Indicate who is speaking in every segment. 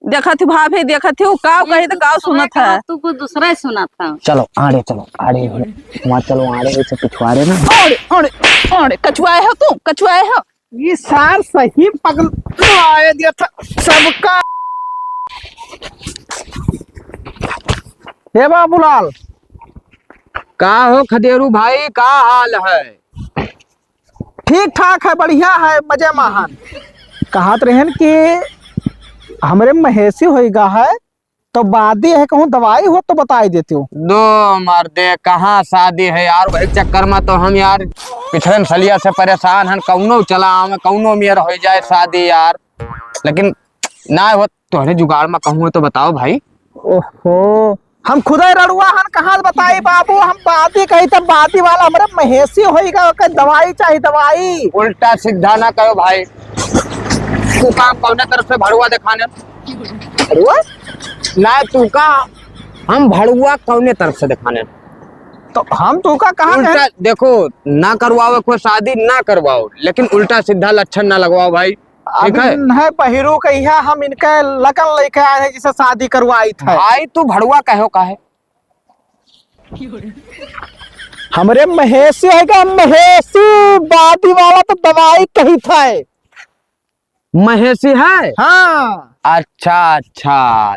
Speaker 1: देखत ही भाभी देखत ही काव कही तो काव सुनत है।
Speaker 2: तू कुछ दूसरा ही सुना था।
Speaker 3: चलो आड़े वहाँ चलो आड़े से पिछवाड़े ना।
Speaker 1: ओड़े ओड़े ओड़े कछुआए हो तू कछुआए हो।
Speaker 4: ये सार सही पगल आए दिया था सबका। हे बाबूलाल,
Speaker 3: का हो खदेरू भाई, का हाल है?
Speaker 4: ठीक ठाक है, बढ़िया है, मजे महान। कहत रहन कि हमरे महेशी होएगा है तो बादी है, कहूँ दवाई हो तो बताई देते हो।
Speaker 3: दो मर्दे कहाँ शादी है यार, वही चक्कर में तो हम यार पिछड़न सलिया से परेशान हैं। कौनो चला आवे कौनो मेर हो जाए शादी यार, लेकिन ना हो तोहरे जुगाड़ में कहूँ तो बताओ भाई।
Speaker 4: ओहो, हम खुदा रड़ुआ हन, कहाँ बताई बाबू। हम बादी कही तब बादी वाला हमारे महेशी होएगा, दवाई चाहिए दवाई।
Speaker 3: उल्टा सीधा ना करो भाई। तू काम कौन तरफ से भड़ुआ दिखाने
Speaker 4: भड़ुआ
Speaker 3: ना, तू का हम भड़ुआ कौने तरफ से दिखाने
Speaker 4: तो हम तू का कहा
Speaker 3: उल्टा देखो ना करवाओ कोई शादी ना करवाओ, लेकिन उल्टा सीधा लक्षण ना लगवाओ भाई, ठीक है?
Speaker 4: पहिरू कहिया हम इनके लगन लेके आए हैं जिसे शादी करवाई था।
Speaker 3: भाई तू भड़ुआ कहो का है?
Speaker 4: हमरे महेशी है का महेशी बादी वाला तो दवाई कही था।
Speaker 3: महेशी है?
Speaker 4: हाँ
Speaker 3: अच्छा अच्छा,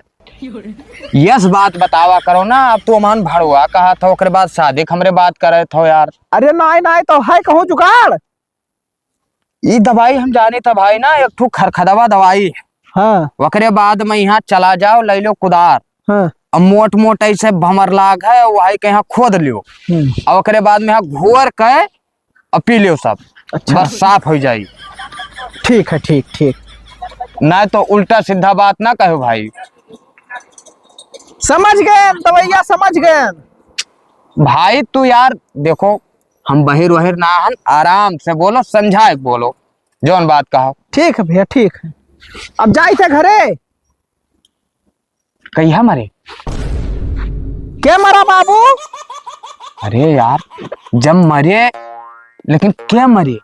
Speaker 3: यस बात बतावा करो ना। अब तू अमान भड़ुआ कहा था, ओकरे बाद शादी हमरे बात करे थो यार।
Speaker 4: अरे नाई नाई तो है कहूँ जुगाड़।
Speaker 3: ये दवाई हम जाने था भाई ना, एक ठू खरखदवा दवाई।
Speaker 4: हाँ
Speaker 3: ओकरे बाद में यहाँ चला जाओ, ले लो कुदार।
Speaker 4: हाँ
Speaker 3: अब मोट मोट ऐसे भमर लाग है, वही के यहाँ खोद लियो और ओकरे बाद में यहाँ घोर के और पी लियो सब।
Speaker 4: अच्छा,
Speaker 3: बस साफ हो जाई।
Speaker 4: ठीक है, ठीक ठीक।
Speaker 3: ना तो उल्टा सीधा बात ना कहो भाई।
Speaker 4: समझ गए दवैया, समझ गए
Speaker 3: भाई तू यार देखो, हम बहिर वहिर ना हन, आराम से बोलो, समझाए बोलो जौन बात कहो।
Speaker 4: ठीक है भैया, ठीक है। अब जाए थे घरे।
Speaker 3: कहिया मरे?
Speaker 4: क्या मरा बाबू?
Speaker 3: अरे यार जब मरे, लेकिन क्या मरे?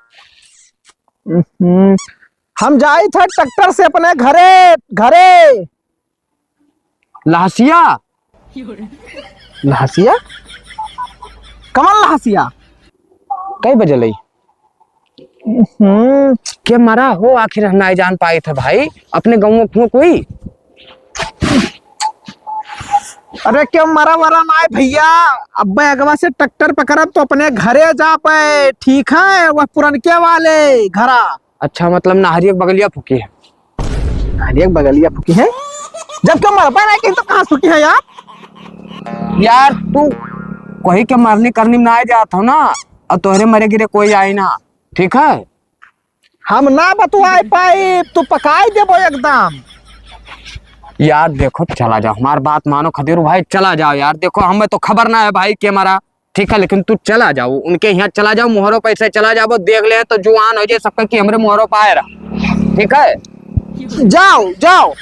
Speaker 4: हम जाए थे ट्रैक्टर से अपने घरे घरे।
Speaker 3: लहसिया?
Speaker 4: लहसिया? कमल लहसिया?
Speaker 3: कई बजे लई? के मरा हो आखिर हम नहीं जान पाए थे भाई, अपने गाँव में कोई?
Speaker 4: अरे क्यों मरा वरा ना भैया। अब बैगवा से ट्रैक्टर पकड़ब तो अपने घरे जा पाए, ठीक है? वह पुरनके वाले घरा।
Speaker 3: अच्छा, मतलब नाहरी एक बगलिया फूकी है।
Speaker 4: नाहरी एक बगलिया फूकी है? जब क्यों मर पाए नहीं तो कहाँ फूकी है यार?
Speaker 3: यार तू कोई के मरनी करनी में ना जाता हो ना, और तोहरे मरे गिरे कोई आई ना, ठीक है?
Speaker 4: हम ना बतुआ पाई, तू पकाई देबो एकदम।
Speaker 3: यार देखो चला जाओ, हमारी बात मानो खदेरू भाई, चला जाओ यार। देखो हमें तो खबर ना है भाई के मरा, ठीक है? लेकिन तू चला जाओ, उनके यहाँ चला जाओ, मोहरों पैसे चला जाओ, देख ले तो जुआन हो जाए सबका कि हमरे मोहरों पाए रहा, ठीक है?
Speaker 4: जाओ जाओ।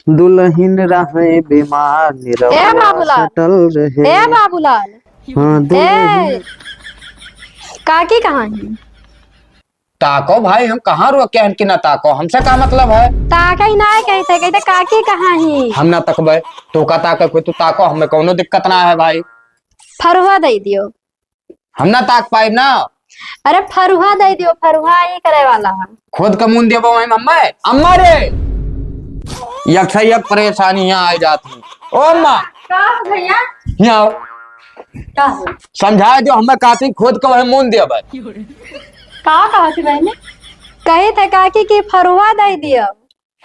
Speaker 5: दुल्हन रहे बीमार
Speaker 2: ए बाबूलाल,
Speaker 5: रहे।
Speaker 2: ए बाबूलाल,
Speaker 5: हाँ
Speaker 2: काकी कहाँ है?
Speaker 3: ताको भाई, हम कहाँ रोके हैं कि ना ताको, हमसे क्या मतलब है?
Speaker 2: ताका ही ना कहते काकी कहाँ है?
Speaker 3: हम ना तकबे तो का ताको, कोई तू ताको, हमें कोनो दिक्कत ना है भाई।
Speaker 2: फरुहा दे दियो।
Speaker 3: हम ना ताक पाए ना।
Speaker 2: अरे फरुहा दे दियो, फरुहा ही करे वाला है।
Speaker 3: खुद का मुंह देबो हम अम्मा, अम्मा रे यक से यक परेशानी यहाँ आ जाती। ओ अम्मा
Speaker 2: का भैया?
Speaker 3: यहाँ आओ,
Speaker 2: का
Speaker 3: समझाए जो हमें काती खुद का वही मुंह देबे।
Speaker 2: का कहा थी बहने? कहे थे काकी की फरुहा दे दियो।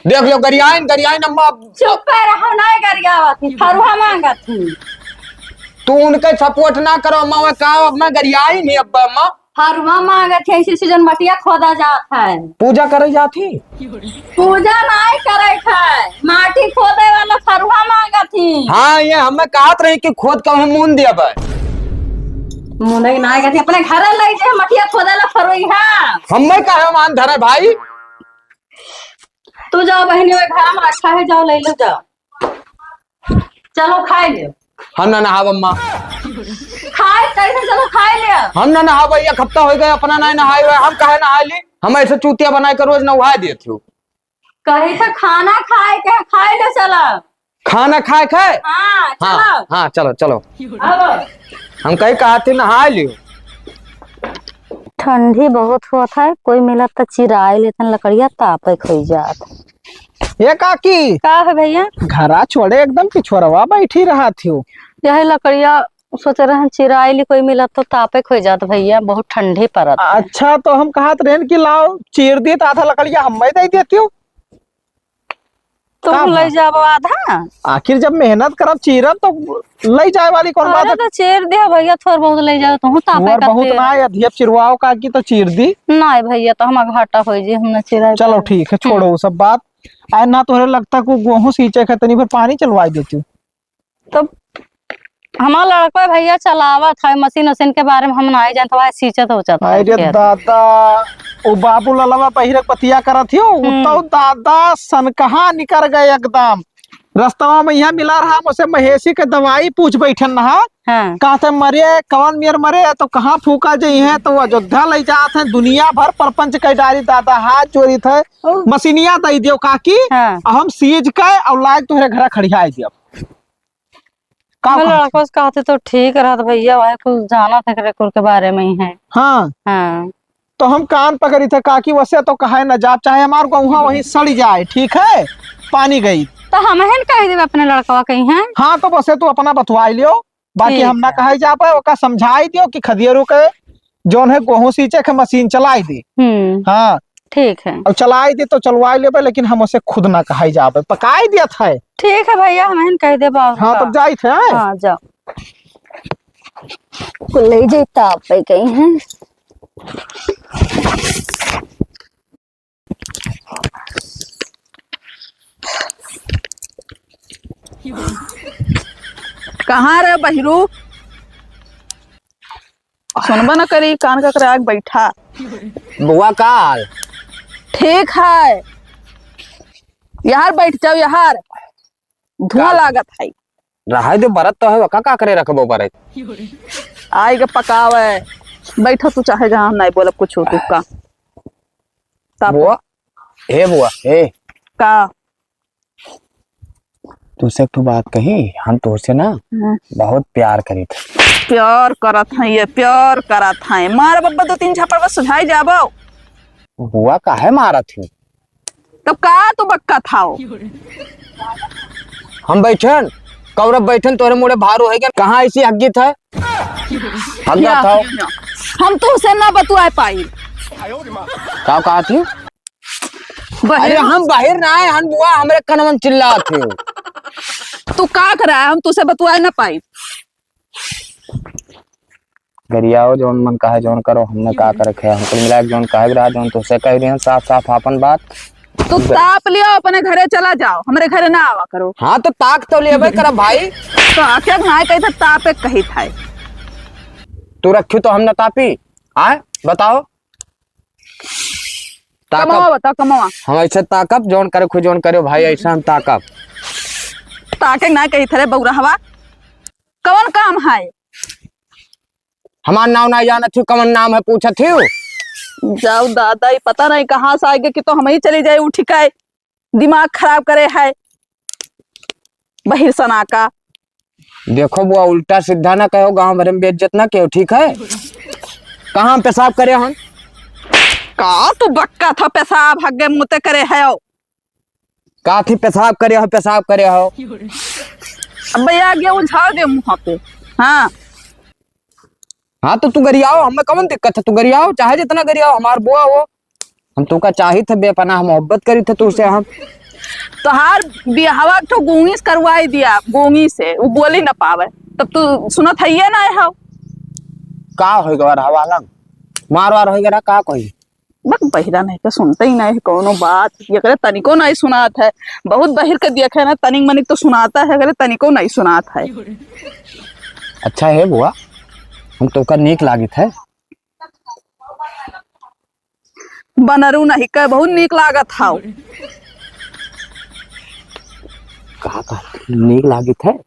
Speaker 3: देख लो गरियान गरियान अम्मा।
Speaker 2: चुप रहो, नहीं गरियावा थी, फरुहा मांगा थी।
Speaker 3: तू उनके सपोर्ट ना करो अम्मा, वो का अम्मा गरियाई नहीं अब्बा अम्मा।
Speaker 2: फरुहा मांगा थी, ऐसे सीजन मटिया खोदा जात है।
Speaker 3: पूजा करे जाती?
Speaker 2: पूजा नहीं करे थे, माटी खोदे वाला फरुहा मांगा थी।
Speaker 3: हाँ ये हमें कहत रही कि खुद का वही मुंह देबे।
Speaker 2: मुने नहीं कहती, अपने घर ले जे मटिया खोदे ला फरुहा।
Speaker 3: हमें कहे मान धरे भाई।
Speaker 2: तू जाओ बहनी, वो घर में रखा है, जाओ ले लो, जाओ चलो खाए ले।
Speaker 3: हम ना नहाव अम्मा,
Speaker 2: खाए कैसे? चलो खाए ले।
Speaker 3: हम ना नहाव, एक हफ्ता हो गया अपना नहीं नहाए हुए, हम कहे नहा ली। हम ऐसे चूतिया बना के रोज नहा देते हो।
Speaker 2: कही था खाना खाए ले चला।
Speaker 3: खाना खाए खाए।
Speaker 2: हाँ
Speaker 3: हाँ
Speaker 2: चलो
Speaker 3: हाँ चलो चलो।
Speaker 2: अब
Speaker 3: हम कहीं कहा थे नहा लियो।
Speaker 6: ठंडी बहुत हुआ था, कोई मिला तो चिराए लेते लकड़िया तापे खई जात।
Speaker 4: ये काकी
Speaker 6: का है भैया?
Speaker 4: घरा छोड़े एकदम पिछोरवा बैठी रहा थी।
Speaker 6: यही लकड़िया सोच रहे हैं चिराए ली, कोई मिला तो तापे खई जात भैया, बहुत ठंडी पड़त है।
Speaker 4: अच्छा तो हम कहत रहें कि लाओ चीर दी आधा लकड़िया हम दे देती हूँ।
Speaker 6: तुम ले जाओ आधा।
Speaker 4: आखिर जब मेहनत करब चीरब तो ले जाए वाली कौन बात
Speaker 6: अरे
Speaker 4: है।
Speaker 6: तो चीर दे भैया, थोड़ा बहुत ले जाओ तुम तापे
Speaker 4: और बहुत
Speaker 6: करते।
Speaker 4: ना है अधिक चिरवाओ काकी तो चीर दी।
Speaker 6: नहीं भैया तो हम घाटा हो जी, हमने चिराए।
Speaker 4: चलो ठीक है छोड़ो वो सब बात। आए ना तोहरे लगता को गेहूं सींचे के तनी फिर पानी चलवाई देती हूँ।
Speaker 6: तो हमारा लड़का भैया चलावा था मशीन उसीन के बारे में हम नहीं जानते, वह सींचत हो जाता है
Speaker 4: अरे
Speaker 6: खेत।
Speaker 4: दादा वो बाबू ललवा पहिरक पतिया करत हो तो दादा सन कहा निकर गए एकदम। रास्ता में यहाँ मिला रहा मुझसे महेशी के दवाई पूछ बैठन नहा।
Speaker 6: हाँ
Speaker 4: कहते मरे कवन मियर मरे तो कहाँ फूका जी है तो अयोध्या ले जात है दुनिया भर परपंच कई डारी दादा हाथ चोरी थे मशीनिया दे दियो काकी।
Speaker 6: हाँ।
Speaker 4: हम सीज के और लायक तुहरे घर खड़िया दियो।
Speaker 6: लड़कों से कहते तो ठीक रहा भैया, वह कुछ जाना था कुल के बारे में ही है।
Speaker 4: हाँ
Speaker 6: हाँ
Speaker 4: तो हम कान पकड़ी थे काकी वैसे तो कहे न जाप चाहे हमार गौहा वहीं सड़ जाए ठीक है। पानी गई
Speaker 6: तो हम ही कह देवे अपने लड़कवा कहीं है।
Speaker 4: हाँ तो बसे तू अपना बतवाई लियो बाकी
Speaker 6: ठीक
Speaker 4: हम ना कहे जा पाए ओका समझाई दियो कि खदियरू के जोन है गेहूं सींचे के मशीन चलाई दी। हाँ
Speaker 6: ठीक है।
Speaker 4: और चलाई दी तो चलवाई लेबे लेकिन हम उसे खुद ना कहे जाबे पकाई दिया था।
Speaker 6: ठीक है भैया, हम ही कह दे।
Speaker 4: हाँ तब जाई थे।
Speaker 6: हाँ जाओ ले जाता आप पे कहीं है।
Speaker 1: कहाँ रे बहिरू? सुनबा न करी कान का कराग बैठा।
Speaker 3: बुआ काल
Speaker 1: ठीक है यार बैठ जाओ यार, धुआं लागत है।
Speaker 3: रहा दे बरत तो है का करे रखबो बरत।
Speaker 1: आएगा पकावे बैठो तू चाहे जहाँ नहीं बोलब कुछ हो तू का।
Speaker 3: बुआ ए
Speaker 1: का
Speaker 3: तुझसे एक बात कही, हम तुझसे ना बहुत प्यार करी थे।
Speaker 1: प्यार करत है ये प्यार करत है। मार बब्बा दो तीन झापड़ बस सुझाई जाबो।
Speaker 3: बुआ काहे मारा थी?
Speaker 1: तब का तू बक्का थाओ?
Speaker 3: हम बैठन कौरव बैठन तोरे मुड़े भारो है क्या? कहाँ ऐसी हग्गी था? हग्गा था
Speaker 1: हम तो उसे ना बतुआ पाई।
Speaker 3: का कहा थी? अरे हम बाहर ना आए, हम बुआ हमरे कनवन चिल्ला थे।
Speaker 1: तू का करा है? हम तुझसे बतुआ ना पाई।
Speaker 3: गरियाओ जोन मन कहे जोन करो, हमने का कर रखे हमको मिला जोन कहे रहा जोन तुझसे कह रहे हैं साफ साफ अपन बात।
Speaker 1: तू ताप लियो अपने घरे चला जाओ, हमारे घरे ना आवा करो।
Speaker 3: हाँ तो ताक तो ले कर भाई।
Speaker 1: तो आखे ना कही था तापे कही था।
Speaker 3: तू रखी तो हम न तापी आए बताओ।
Speaker 1: कमावा बताओ कमावा।
Speaker 3: हम ऐसे ताकब जोन करे खुद जोन करे भाई ऐसा हम ताकब।
Speaker 1: ताके ना कही थे बउरा हवा कौन काम है?
Speaker 3: हमार नाम ना जाना थी, कौन नाम है पूछा थी?
Speaker 1: जाओ दादा ये पता नहीं कहाँ से आएगा कि तो हम ही चली जाए उठी का दिमाग खराब करे है बहिर सना का।
Speaker 3: देखो बुआ उल्टा सीधा ना कहो, गांव भर में बेइज्जत ना कहो ठीक है। कहाँ हम पेशाब करे हम?
Speaker 1: का तू बक्का था पेशाब हग्गे मुते करे है?
Speaker 3: का थी पेशाब करे हो पेशाब करे हो?
Speaker 1: अब भैया गया उझाड़ दे मुँह पे। हाँ
Speaker 3: हाँ तो तू गरियाओ, हमें कौन दिक्कत है? तू गरियाओ चाहे जितना गरियाओ, हमार बुआ हो। हम तू का चाही थे बेपनाह मोहब्बत करी थे तुझसे हम।
Speaker 1: तोहार बिहावा तो गोंगी से करवाई दिया, गोंगी से वो बोली ना पावे तब तू सुनत है ये ना है
Speaker 3: का होगा हवाला मार वार हो गया का कोई
Speaker 1: बक बहिरा नहीं के सुनते ही नहीं कोनो बात। ये करे तनिको नहीं सुनात है, बहुत बहिर के देखे ना तनिक मनिक तो सुनाता है, अगर तनिको नहीं सुनात है।
Speaker 3: अच्छा है बुआ, हम तो का नीक लागित है।
Speaker 1: बनरू नहीं के बहुत नीक लागत हाउ।
Speaker 3: का नीक लागित है?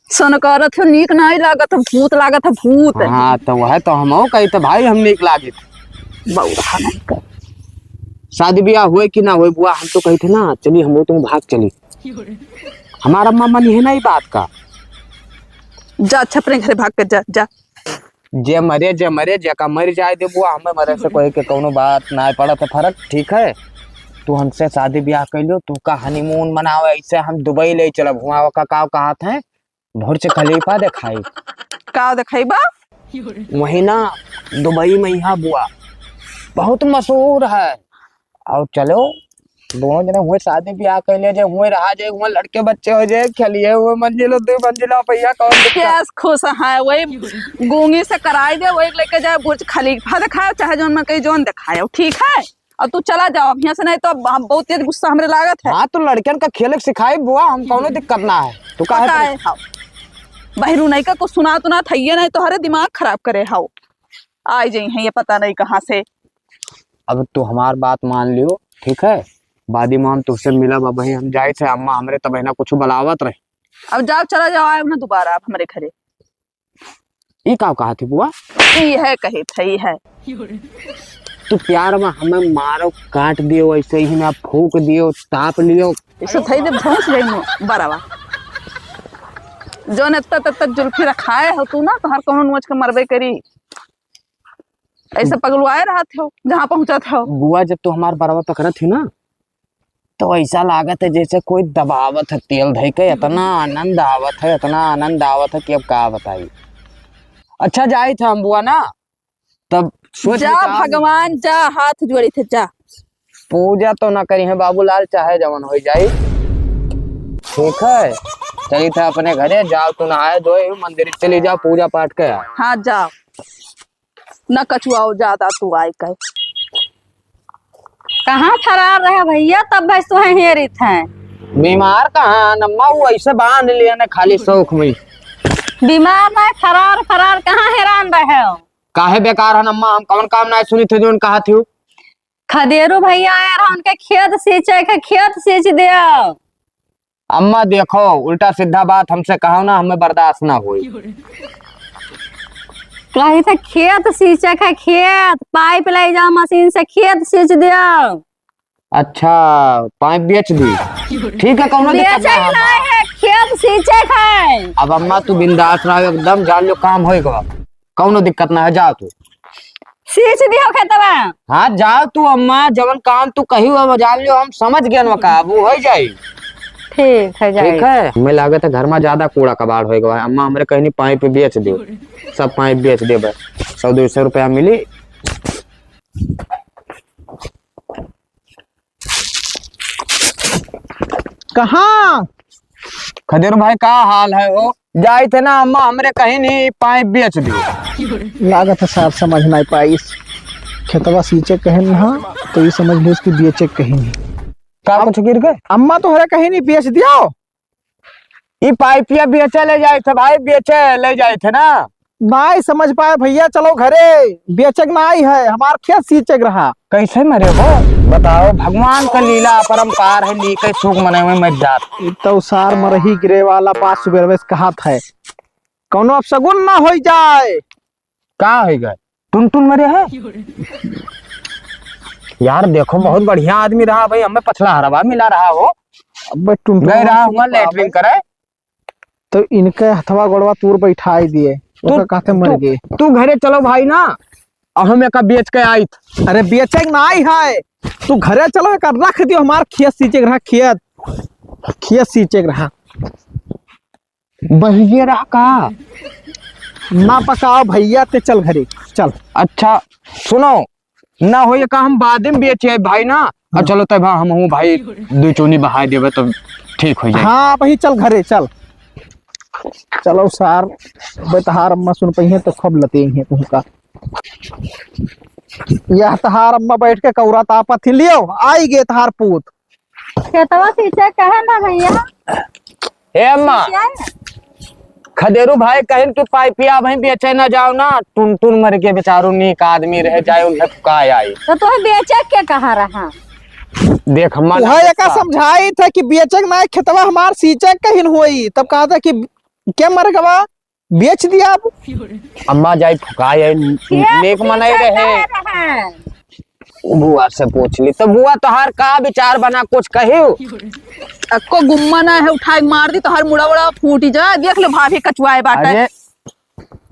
Speaker 1: सन करत है नीक नहीं लागत, भूत लागत है भूत।
Speaker 3: हाँ तो वह तो हम कही तो भाई हम नीक लागित।
Speaker 1: बउरा नहीं कर।
Speaker 3: शादी ब्याह हुए कि ना हुए बुआ, हम तो कही थे ना चली हम लोग तुम भाग चली। हमारा अम्मा मनी है ना ये बात का।
Speaker 1: जा अच्छा अपने घरे भाग कर जा जा।
Speaker 3: जे मरे जे का मर जाए दे बुआ, हमें मरे से कोई के कोनो बात ना पड़ा तो फर्क ठीक है। तू हमसे शादी ब्याह कर लो, तू का हनीमून मनाओ, ऐसे हम दुबई ले चलब। हुआ का काव कहत है भुर्ज खलीफा दिखाई
Speaker 1: का दिखाई बा
Speaker 3: वही ना दुबई में यहाँ बुआ बहुत मशहूर है। और चलो दोनों जने हुए शादी ब्याह कर ले, जे हुए रहा जाए, हुए लड़के बच्चे हो जाए, खेलिए हुए मंजिलो 2 मंजिला भैया कौन दिक्कत?
Speaker 1: कैस खुश है वही गूंगी से कराई दे, वही लेके जाए बुर्ज खलीफा दिखाए, चाहे जोन में कहीं जोन दिखाए, ठीक है। और तू चला जाओ अब यहाँ से, नहीं तो हम बहुत तेज गुस्सा हमरे लागत है।
Speaker 3: हाँ तो लड़कियन का खेल सिखाई बुआ, हम कौनो दिक्कत ना है। तू
Speaker 1: पता
Speaker 3: का
Speaker 1: है हाँ बहरू नहीं का कुछ सुना तुना था, नहीं तो हरे दिमाग खराब करे हाउ आ जाई है, ये पता नहीं कहाँ से।
Speaker 3: अब तू हमार बात मान लियो ठीक है। बादी माम तुझसे मिला भाई, हम जाए थे अम्मा हमरे तब ना कुछ बलावत रहे।
Speaker 1: अब जाओ चला जाओ, आए ना दोबारा आप हमारे घरे।
Speaker 3: ये का कहा थी बुआ?
Speaker 1: ये है कही थई है।
Speaker 3: तू प्यार में हमें मारो काट दियो, ऐसे ही मैं फूक दियो, ताप लियो।
Speaker 1: इसे थई दे भौंस गई बरावा जो तत्त जुल्फी रखाए हो तू ना, तो हर कौन नोच के मरबे करी। ऐसे पगलुआए रहा थे जहाँ पहुंचा था।
Speaker 3: बुआ जब तू हमार बराबर पकड़ा थी ना, तो ऐसा लागत है जैसे कोई दबावत है तेल धई के, इतना आनंद आवत है, इतना आनंद आवत है कि अब क्या बताई। अच्छा जाई था हम बुआ ना, तब सोच
Speaker 1: जा भगवान जा, हाथ जोड़ी थे जा।
Speaker 3: पूजा तो ना करी है बाबूलाल, चाहे जवन हो जाई ठीक है। चली था अपने घरे, जाओ तू नहाए धोए मंदिर चली जाओ, पूजा पाठ के आओ।
Speaker 1: हाँ जाओ न कछुआओ ज्यादा तू आई कह।
Speaker 6: कहाँ फरार रहे भैया, तब भैंस तो हेरी थे।
Speaker 3: बीमार कहाँ नम्मा, वो ऐसे बांध लिया ना खाली शौक में।
Speaker 6: बीमार नहीं, फरार फरार कहाँ हैरान रहे हो।
Speaker 3: काहे बेकार है नम्मा, हम कौन काम ना सुनी थे जो कहा थी।
Speaker 6: खदेरू भैया आए रहा, उनके खेत सींचे के, खेत सींच दियो।
Speaker 3: अम्मा देखो उल्टा सीधा बात हमसे कहो ना, हमें बर्दाश्त ना हुई।
Speaker 6: कही थे खेत सींचे के, खेत पाइप ले जाओ मशीन से खेत सींच दियो।
Speaker 3: अच्छा पाइप बेच दी, ठीक है कौनो दिक्कत
Speaker 6: बेचे
Speaker 3: ना
Speaker 6: नहीं है, खेत सींचे के।
Speaker 3: अब अम्मा तू बिंदास रहो एकदम, जान लो काम होएगा, कौनो दिक्कत ना है, जाओ तू
Speaker 6: सींच दियो खेतवा।
Speaker 3: हाँ जाओ तू अम्मा, जवन काम तू कही हुआ जान लियो, हम समझ गए का वो हो जाये
Speaker 6: ठीक है जाइए।
Speaker 3: ठीक है। हमें लागत है घर में ज्यादा कूड़ा कबाड़ होएगा, अम्मा हमरे कहीं नहीं पाइप बेच दो, सब पाइप बेच दे, 100-200 रुपया मिली।
Speaker 4: कहाँ
Speaker 3: खदेर भाई का हाल है वो? जाए थे ना अम्मा हमरे कहीं नहीं पाइप बेच दी।
Speaker 4: लागत है साफ समझ नहीं पाई। खेतवा सींचे कहीं ना, तो ये समझ लो इसकी बेचे कहीं नहीं।
Speaker 3: का कुछ गिर गए?
Speaker 4: अम्मा तो हरे कहीं नहीं बेच दिया।
Speaker 3: ये पाइपिया बेचे ले जाए थे भाई, बेचे ले जाए थे ना।
Speaker 4: नहीं समझ पाए भैया, चलो घरे, बेचक नहीं है, हमार खेत सींचक रहा।
Speaker 3: कैसे मरे हो बताओ? भगवान का लीला अपरंपार है, ली के सुख मने हुए मत जात।
Speaker 4: तो सार मरही गिरे वाला बात सुबह कहा था, कौनो अपशगुन ना हो जाए।
Speaker 3: का हो गए? टुन मरे है यार। देखो बहुत बढ़िया आदमी रहा भाई, हमें पछला हरवा मिला रहा हो।
Speaker 4: अब टुन
Speaker 3: गए रहा हुआ लेटरिन करे,
Speaker 4: तो इनके हथवा गोड़वा तूर बैठाई दिए, तो कहते मर गए।
Speaker 3: तू घरे चलो भाई ना, हमें का बेच के आई।
Speaker 4: अरे बेचक नहीं है, तू घरे चलो कर रख दियो, हमार खेत सींचक रहा, खेत सींचक रहा।
Speaker 3: बहिए रहा का
Speaker 4: ना पकाओ भैया, ते चल घरे चल।
Speaker 3: अच्छा सुनो ना हो का हम बाद में बेचे भाई ना। हाँ। चलो तब हम हूँ भाई 2 चूनी बहा देवे तो ठीक हो जाए।
Speaker 4: हाँ भाई चल घरे चल। चलो सार बेतहार अम्मा सुन पही तो खब लते हैं तुमका। यह तहार अम्मा बैठ के कौरा तापा थी, लियो आई गे तहार पूत।
Speaker 6: खेतवा सींचे कहे ना भैया।
Speaker 3: हे अम्मा खदेरू भाई कहन कि पाइपिया भाई बेचे ना जाओ ना, टुन मर के बेचारू नीक आदमी रह जाए, उन्हें फुकाए आई।
Speaker 6: तो तुम्हें बेचे के कहा रहा?
Speaker 3: देख
Speaker 4: का समझाई था कि बेचक ना खेतवा हमार सींचक कहीं हुई, तब कहा था कि क्या मर गवा बेच दिया अब।
Speaker 3: अम्मा जाई फुकाए नेक मनाई रहे। बुआ से पूछ ली तो बुआ तोहार का विचार बना कुछ कहियो।
Speaker 1: अक्को गुम्मा ना है उठाई मार दी तो हर मुड़ा उड़ा फूटी जा। देख ले भाभी कचुआए बाटे।
Speaker 3: अरे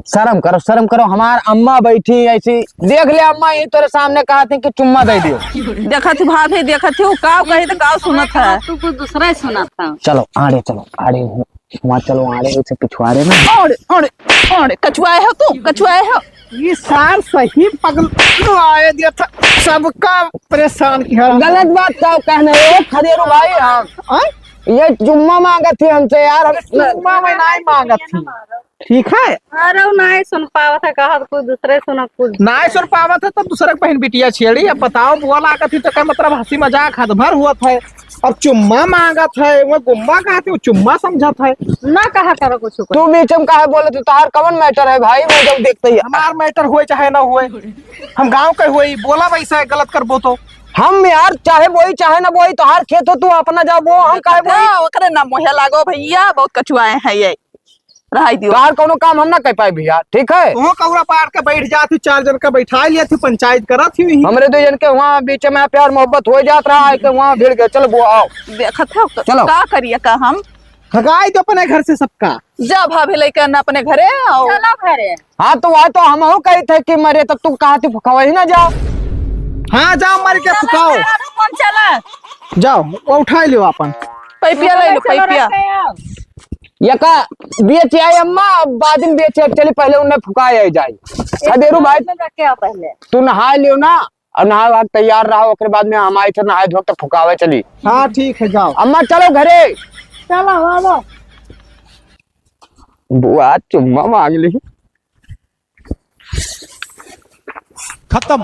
Speaker 3: शर्म करो हमार अम्मा बैठी ऐसी देख ले अम्मा ये तेरे सामने कहा थी कि चुम्मा दे दियो।
Speaker 1: देखा थी भाभी देखा थी काव कही तो काव सुनत है।
Speaker 2: तू कुछ दूसरा ही सुना था।
Speaker 3: चलो आड़े वहाँ चलो आड़े से पिछवाड़े में।
Speaker 1: और कचुआए हो तू कचुआए हो।
Speaker 4: ये सार सही पगल आए दिया था, सबका परेशान किया।
Speaker 3: गलत बात का कहने खदेरू भाई हम ये चुम्मा मांगा थी हमसे यार।
Speaker 4: चुम्मा मैं नहीं मांगा थी, ठीक है।
Speaker 2: अरे नहीं सुन पावा था कहा कोई दूसरे सुना कुछ
Speaker 4: नहीं सुन पावा था तो दूसरे बहन बिटिया छेड़ी। अब बताओ बुआ लागा थी तो क्या मतलब हंसी मजाक हद भर हुआ था। और चुम्मा मांगा था वो गुम्मा कहा थी, वो चुम्मा समझा था
Speaker 2: ना कहा करो कुछ
Speaker 3: तू बीच में कहा बोले तो तार कवन मैटर है भाई। मैं जब देखते ही
Speaker 4: हमार मैटर हुए चाहे ना हुए, हम गांव के हुए बोला वैसा गलत कर बो तो
Speaker 3: हम यार चाहे बोई चाहे ना बोई तोहार खेत हो तू अपना जा वो हम काहे बोई।
Speaker 1: ओकरे ना मोहे लागो भैया बहुत कचुआए हैं ये रहाई दियो।
Speaker 3: तोहार कोनो काम हम ना कर पाए भैया ठीक है।
Speaker 4: वो कौरा पार के बैठ जाती, 4 जन का बैठा लिया थी, पंचायत करा थी।
Speaker 3: हमरे 2 जन के वहाँ बीच में प्यार मोहब्बत हो जात रहा है कि वहाँ भीड़ गए। चलो वो आओ
Speaker 1: देखा था
Speaker 3: चलो।
Speaker 1: का करिए का हम
Speaker 4: भगाई तो अपने घर से सबका।
Speaker 1: जा भाभी लेकर ना अपने घरे आओ।
Speaker 2: चलो घरे।
Speaker 3: हाँ तो वह तो हम हो कही थे कि मरे तब तुम कहा थी फुकावा ही ना जाओ।
Speaker 4: हाँ जाओ मर के फुकाओ
Speaker 2: कौन चला
Speaker 4: जाओ, वो उठा लियो अपन।
Speaker 1: पैपिया ले लो पैपिया।
Speaker 3: या का बेच आई अम्मा बाद में बेच चली पहले उन्हें फुकाया जाए। खदेरू भाई
Speaker 2: क्या पहले
Speaker 3: तू नहा लियो ना और नहा भाग तैयार रहो ओकरे बाद में हम आई थे नहाए धो तो फुकावे चली।
Speaker 4: हाँ ठीक है जाओ।
Speaker 3: अम्मा चलो घरे।
Speaker 2: चलो बाबा
Speaker 3: बुआ चुम्मा मांग ली।
Speaker 4: खत्म।